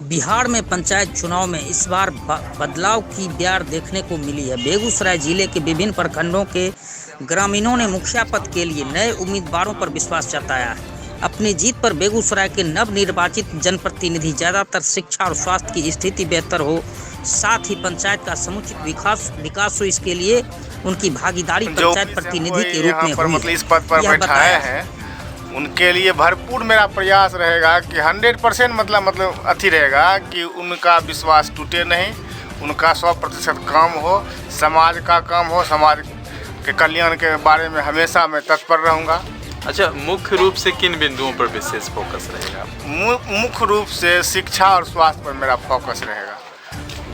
बिहार में पंचायत चुनाव में इस बार बदलाव की ब्यार देखने को मिली है। बेगूसराय जिले के विभिन्न प्रखंडों के ग्रामीणों ने मुखिया पद के लिए नए उम्मीदवारों पर विश्वास जताया है। अपनी जीत पर बेगूसराय के नवनिर्वाचित जनप्रतिनिधि ज्यादातर शिक्षा और स्वास्थ्य की स्थिति बेहतर हो, साथ ही पंचायत का समुचित विकास हो, इसके लिए उनकी भागीदारी पंचायत प्रतिनिधि के रूप में हुई। इस पद पर बैठाए हैं उनके लिए भरपूर मेरा प्रयास रहेगा कि 100% मतलब अथी रहेगा कि उनका विश्वास टूटे नहीं, उनका 100% काम हो, समाज का काम हो, समाज के कल्याण के बारे में हमेशा मैं तत्पर रहूँगा। अच्छा, मुख्य रूप से किन बिंदुओं पर विशेष फोकस रहेगा? मुख्य रूप से शिक्षा और स्वास्थ्य पर मेरा फोकस रहेगा।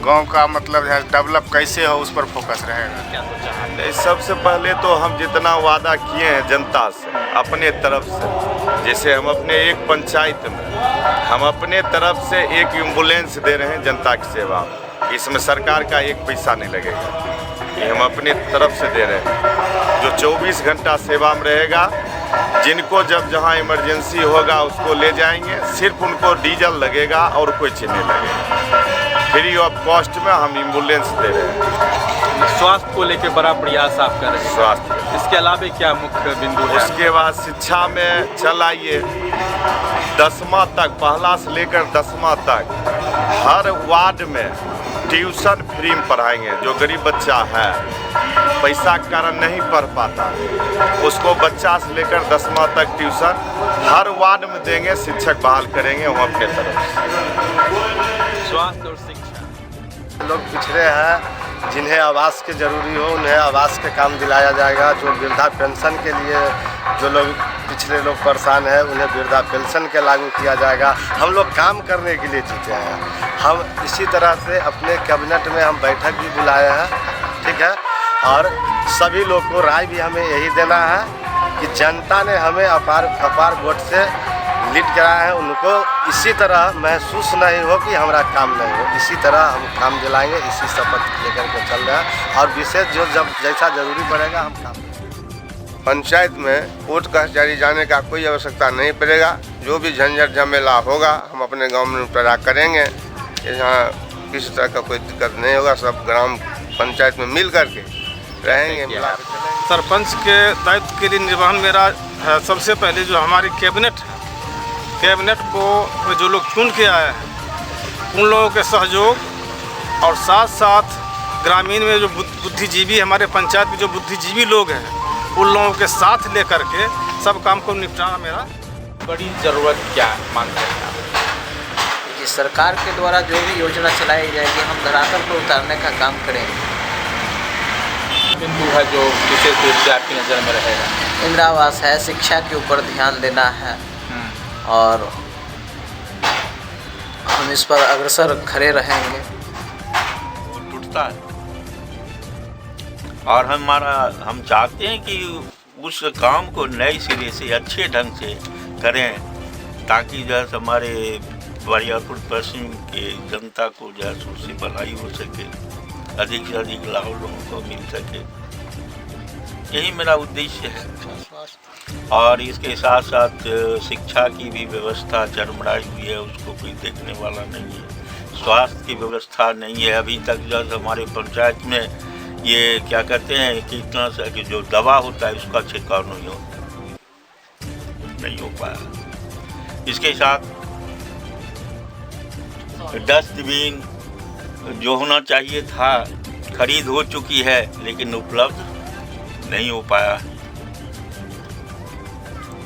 गांव का मतलब है डेवलप कैसे हो, उस पर फोकस रहेगा। क्या सोचा है? सबसे पहले तो हम जितना वादा किए हैं जनता से अपने तरफ से, जैसे हम अपने एक पंचायत में हम अपने तरफ से एक एम्बुलेंस दे रहे हैं जनता की सेवा में। इसमें सरकार का एक पैसा नहीं लगेगा, ये हम अपने तरफ से दे रहे हैं, जो 24 घंटा सेवा में रहेगा। जिनको जब जहां इमरजेंसी होगा उसको ले जाएंगे, सिर्फ उनको डीजल लगेगा और कोई चीज़ नहीं लगेगा। फ्री ऑफ कॉस्ट में हम एम्बुलेंस दे रहे हैं। स्वास्थ्य को लेकर बड़ा प्रयास आप कर रहे हैं। स्वास्थ्य, इसके अलावा क्या मुख्य बिंदु है? उसके बाद शिक्षा में चलाइए 10वां तक, पहला से लेकर 10वां तक हर वार्ड में ट्यूशन फ्री में पढ़ाएंगे। जो गरीब बच्चा है, पैसा के कारण नहीं पढ़ पाता, उसको बच्चा से लेकर 10वां तक ट्यूशन हर वार्ड में देंगे, शिक्षक बहाल करेंगे हम अपने तरफ से। स्वास्थ्य और शिक्षा, लोग पिछड़े हैं, जिन्हें आवास की जरूरी हो उन्हें आवास के काम दिलाया जाएगा। जो वृद्धा पेंशन के लिए जो लोग पिछले लोग परेशान हैं उन्हें वृद्धा पेंशन के लागू किया जाएगा। हम लोग काम करने के लिए जीते हैं। हम इसी तरह से अपने कैबिनेट में हम बैठक भी बुलाए हैं, ठीक है, और सभी लोग को राय भी हमें यही देना है कि जनता ने हमें अपार वोट से लीड कराया है। उनको इसी तरह महसूस नहीं हो कि हमारा काम नहीं हो, इसी तरह हम काम दिलाएंगे। इसी शपथ लेकर के चल रहे हैं और विशेष जो जब जैसा जरूरी पड़ेगा हम काम। पंचायत में कोर्ट कचहरी जाने का कोई आवश्यकता नहीं पड़ेगा। जो भी झंझट झमेला होगा हम अपने गांव में निपटारा करेंगे। यहाँ किसी तरह का कोई दिक्कत नहीं होगा। सब ग्राम पंचायत में मिल करके रहेंगे। सरपंच के दायित्व के लिए निर्वहन मेरा है। सबसे पहले जो हमारी कैबिनेट को जो लोग चुन के आए हैं उन लोगों के सहयोग और साथ साथ ग्रामीण में जो बुद्धिजीवी, हमारे पंचायत में जो बुद्धिजीवी लोग हैं उन लोगों के साथ लेकर के सब काम को निपटाना मेरा बड़ी ज़रूरत क्या मानते हैं आप? कि सरकार के द्वारा जो भी योजना चलाई जाएगी हम धरातल पर उतारने का काम करेंगे। बिंदु है जो विशेष रूप से आपकी नज़र में रहेगा? इंदिरा आवास है, शिक्षा के ऊपर ध्यान देना है और हम इस पर अग्रसर खड़े रहेंगे। टूटता है और हम चाहते हैं कि उस काम को नए सिरे से अच्छे ढंग से करें, ताकि जो है हमारे बरियारपुर पश्चिम के जनता को जो है उससे भलाई हो सके, अधिक से अधिक लाभ लोगों को मिल सके। यही मेरा उद्देश्य है। और इसके साथ साथ शिक्षा की भी व्यवस्था चरमराई हुई है, उसको कोई देखने वाला नहीं है। स्वास्थ्य की व्यवस्था नहीं है अभी तक। जो हमारे पंचायत में ये क्या कहते हैं कीटनाशक जो दवा होता है उसका छिड़काव नहीं हो पाया। इसके साथ डस्टबिन जो होना चाहिए था खरीद हो चुकी है लेकिन उपलब्ध नहीं हो पाया।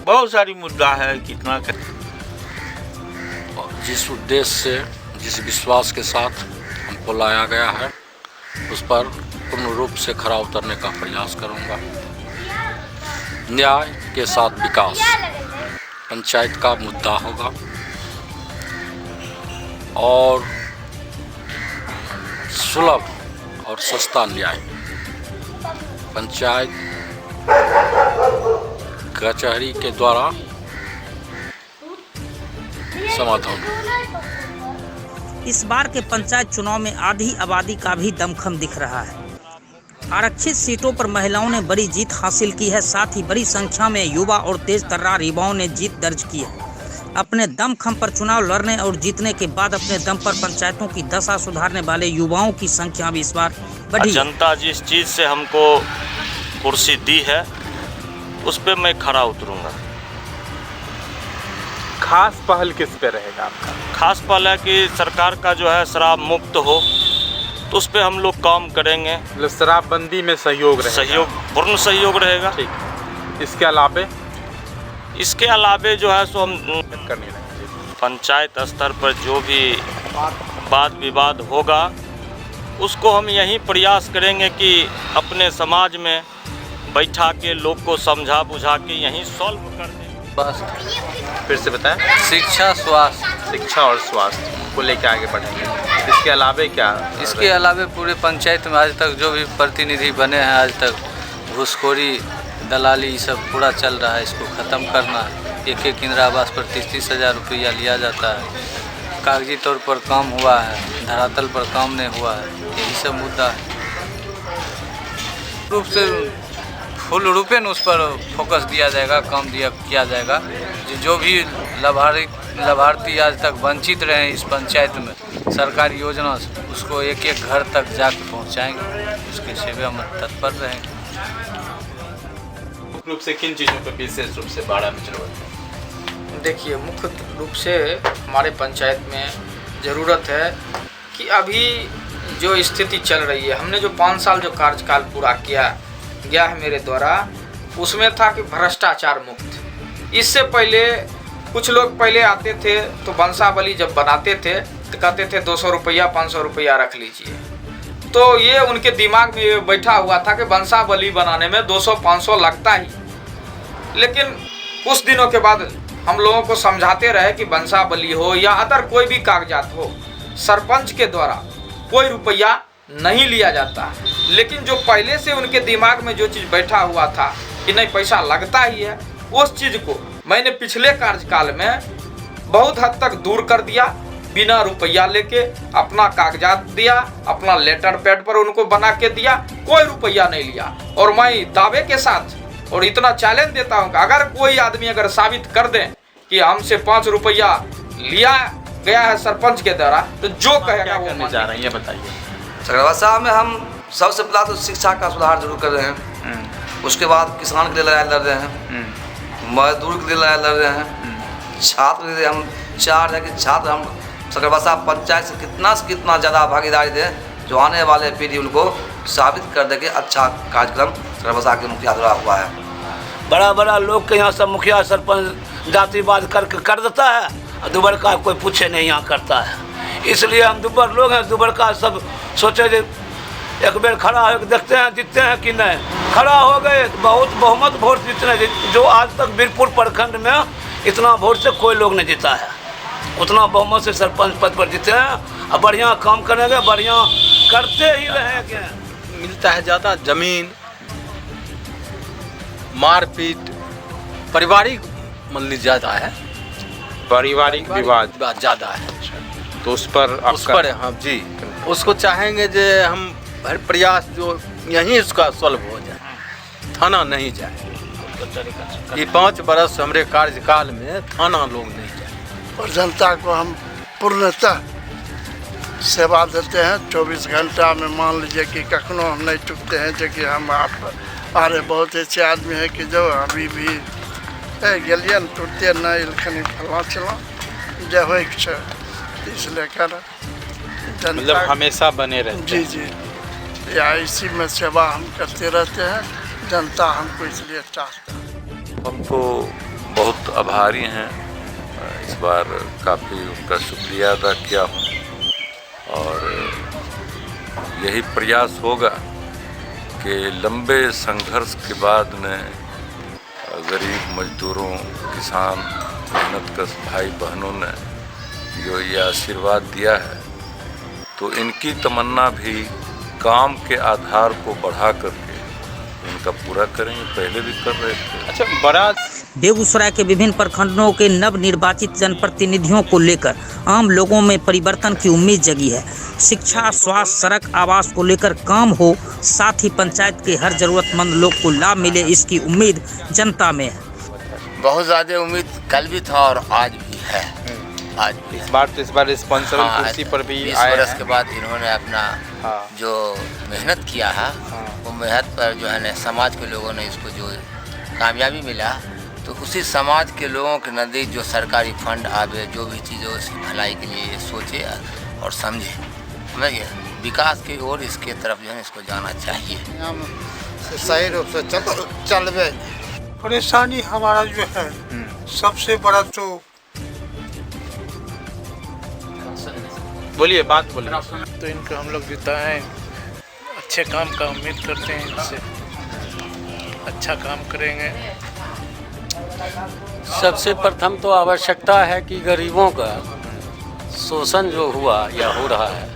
बहुत सारी मुद्दा है। कितना जिस उद्देश्य से, जिस विश्वास के साथ हमको लाया गया है उस पर पूर्ण रूप से खरा उतरने का प्रयास करूंगा। न्याय के साथ विकास पंचायत का मुद्दा होगा और सुलभ और सस्ता न्याय पंचायत कचहरी के द्वारा समाधान। इस बार के पंचायत चुनाव में आधी आबादी का भी दमखम दिख रहा है। आरक्षित सीटों पर महिलाओं ने बड़ी जीत हासिल की है, साथ ही बड़ी संख्या में युवा और तेज तर्रार युवाओं ने जीत दर्ज की है। अपने दमखम पर चुनाव लड़ने और जीतने के बाद अपने दम पर पंचायतों की दशा सुधारने वाले युवाओं की संख्या भी इस बार बढ़ी। जनता जिस चीज़ से हमको कुर्सी दी है उस पर मैं खरा उतरूंगा। खास पहल किस पे रहेगा आपका? खास पहल है कि सरकार का जो है शराब मुक्त हो, तो उस पर हम लोग काम करेंगे। मतलब शराबबंदी में सहयोग रहेगा? पूर्ण सहयोग रहेगा। ठीक। इसके अलावे जो है सो हम पंचायत स्तर पर जो भी वाद विवाद होगा उसको हम यही प्रयास करेंगे कि अपने समाज में बैठा के लोग को समझा बुझा के यहीं सॉल्व कर दें। फिर से बताएं। शिक्षा, स्वास्थ्य। शिक्षा और स्वास्थ्य को लेकर आगे बढ़ेंगे। इसके अलावे क्या? इसके अलावे पूरे पंचायत में आज तक जो भी प्रतिनिधि बने हैं, आज तक घूसखोरी, दलाली सब पूरा चल रहा है, इसको ख़त्म करना है। एक इंदिरा आवास पर 30-30 हज़ार रुपया लिया जाता है। कागजी तौर पर काम हुआ है, धरातल पर काम नहीं हुआ है। यही सब मुद्दा है। रूप से फुल रूपेण उस पर फोकस दिया जाएगा, काम किया जाएगा। जो भी लाभार्थी आज तक वंचित रहे हैं इस पंचायत में सरकारी योजना से, उसको एक एक घर तक जाकर पहुंचाएंगे, उसके सेवा में तत्पर रहेंगे। मुख्य रूप से किन चीज़ों पर विशेष रूप से बाड़ा में जरूरत है? देखिए, मुख्य रूप से हमारे पंचायत में ज़रूरत है कि अभी जो स्थिति चल रही है, हमने जो 5 साल जो कार्यकाल पूरा किया गया है मेरे द्वारा, उसमें था कि भ्रष्टाचार मुक्त। इससे पहले कुछ लोग पहले आते थे तो वंशावली जब बनाते थे तो कहते थे 200 रुपया 500 रुपया रख लीजिए, तो ये उनके दिमाग में बैठा हुआ था कि वंशावली बनाने में 200-500 लगता ही। लेकिन कुछ दिनों के बाद हम लोगों को समझाते रहे कि वंशावली हो या अदर कोई भी कागजात हो, सरपंच के द्वारा कोई रुपया नहीं लिया जाता। लेकिन जो पहले से उनके दिमाग में जो चीज़ बैठा हुआ था कि नहीं पैसा लगता ही है, उस चीज़ को मैंने पिछले कार्यकाल में बहुत हद तक दूर कर दिया। बिना रुपया लेके अपना कागजात दिया, अपना लेटर पैड पर उनको बना के दिया, कोई रुपया नहीं लिया। और मैं दावे के साथ और इतना चैलेंज देता हूँ कि अगर कोई आदमी अगर साबित कर दें कि हमसे 5 रुपया लिया गया है सरपंच के द्वारा, तो जो कहेगा वो करने जा रहे हैं, ये बताइए। सकरवासा में हम सबसे पहला तो शिक्षा का सुधार जरूर कर रहे हैं। उसके बाद किसान के लिए लड़ाई लड़ रहे हैं, मजदूर के लिए लड़ाई लड़ रहे हैं, छात्र के लिए हम चाह रहे हैं कि छात्र हम सकरवासा पंचायत से कितना ज़्यादा भागीदारी दें, जो आने वाले पीढ़ी उनको साबित कर दे कि अच्छा कार्यक्रम सकरवासा के मुखिया द्वारा हुआ है। बड़ा लोग के यहाँ सब मुखिया सरपंच जातिवाद कर देता है, दुबर का कोई पूछे नहीं यहाँ करता है। इसलिए हम दुबर लोग हैं, दुबर का सब सोचे एक बेर खड़ा हो देखते हैं जीतते हैं कि नहीं। खड़ा हो गए, बहुत बहुमत वोट जीतने, जो आज तक वीरपुर प्रखंड में इतना वोट से कोई लोग नहीं जीता है। उतना बहुमत से सरपंच पद पर जीते हैं और बढ़िया काम करेंगे, बढ़िया करते ही रहेंगे। मिलता है ज़्यादा जमीन, मारपीट, पारिवारिक मान लीजिए ज़्यादा है, पारिवारिक विवाद ज़्यादा है। तो उस पर हाँ जी, उसको चाहेंगे जो हम हर प्रयास जो यहीं उसका सॉल्व हो जाए, थाना नहीं जाए। ये 5 बरस हमारे कार्यकाल में थाना लोग नहीं जाए। और जनता को हम पूर्णतः सेवा देते हैं 24 घंटा में। मान लीजिए कि कखनो हम नहीं चुकते हैं, जो कि हम आप अरे बहुत ऐसे आदमी है कि जो अभी भी गलियन टूटते न इलखनी फला चला जो हो, इसलिए कर मतलब हमेशा बने रहते। जी या इसी में सेवा हम करते रहते हैं। जनता हमको इसलिए चाहता है। हमको बहुत आभारी हैं, इस बार काफ़ी उनका शुक्रिया अदा किया हूँ और यही प्रयास होगा कि लंबे संघर्ष के बाद में गरीब मजदूरों, किसान, मेहनतकश भाई बहनों ने जो ये आशीर्वाद दिया है, तो इनकी तमन्ना भी काम के आधार को बढ़ा करके इनका पूरा करेंगे। पहले भी कर रहे थे। अच्छा, बड़ा बेगूसराय के विभिन्न प्रखंडों के नवनिर्वाचित जनप्रतिनिधियों को लेकर आम लोगों में परिवर्तन की उम्मीद जगी है। शिक्षा, स्वास्थ्य, सड़क, आवास को लेकर काम हो, साथ ही पंचायत के हर जरूरतमंद लोग को लाभ मिले, इसकी उम्मीद जनता में है। बहुत ज़्यादा उम्मीद कल भी था और आज भी है। है। आज इस बार स्पॉन्सर कुर्सी पर भी 20 आए वर्ष हैं। के बाद इन्होंने अपना जो मेहनत किया है वो मेहनत पर जो है ना समाज के लोगों ने इसको जो कामयाबी मिला, तो उसी समाज के लोगों के नज़दीक जो सरकारी फंड आवे, जो भी चीज़ हो उसकी भलाई के लिए सोचे और समझे, समझिए विकास की ओर इसके तरफ जो है इसको जाना चाहिए। हम सही रूप से चलवे। परेशानी हमारा जो है सबसे बड़ा तो बोलिए, बात बोलिए। तो इनको हम लोग जिताएं, अच्छे काम का उम्मीद करते हैं इनसे, अच्छा काम करेंगे। सबसे प्रथम तो आवश्यकता है कि गरीबों का शोषण जो हुआ या हो रहा है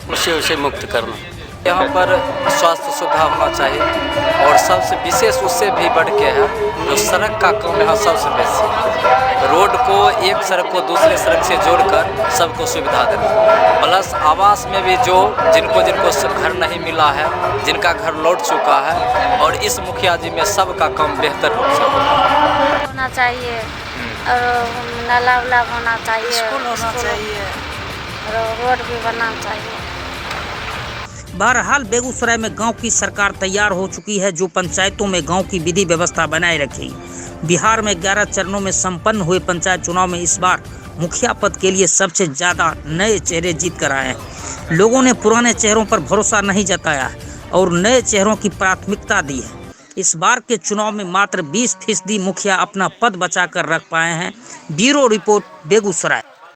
उसे मुक्त करना। यहाँ पर स्वास्थ्य सुविधा होना चाहिए और सबसे विशेष उससे भी बढ़ के है जो सड़क का काम यहाँ सबसे बेसी है। रोड को एक सड़क को दूसरे सड़क से जोड़कर सबको सुविधा देना, प्लस आवास में भी जो जिनको घर नहीं मिला है, जिनका घर लौट चुका है, और इस मुखिया जी में सबका काम बेहतर होना चाहिए और नाला उला होना चाहिए, स्कूल होना चाहिए और रोड भी बनना चाहिए। बहरहाल बेगूसराय में गांव की सरकार तैयार हो चुकी है जो पंचायतों में गांव की विधि व्यवस्था बनाए रखेगी। बिहार में 11 चरणों में संपन्न हुए पंचायत चुनाव में इस बार मुखिया पद के लिए सबसे ज्यादा नए चेहरे जीत कर आए हैं। लोगों ने पुराने चेहरों पर भरोसा नहीं जताया और नए चेहरों की प्राथमिकता दी है। इस बार के चुनाव में मात्र 20% मुखिया अपना पद बचा कर रख पाए हैं। Bureau report, Begusarai.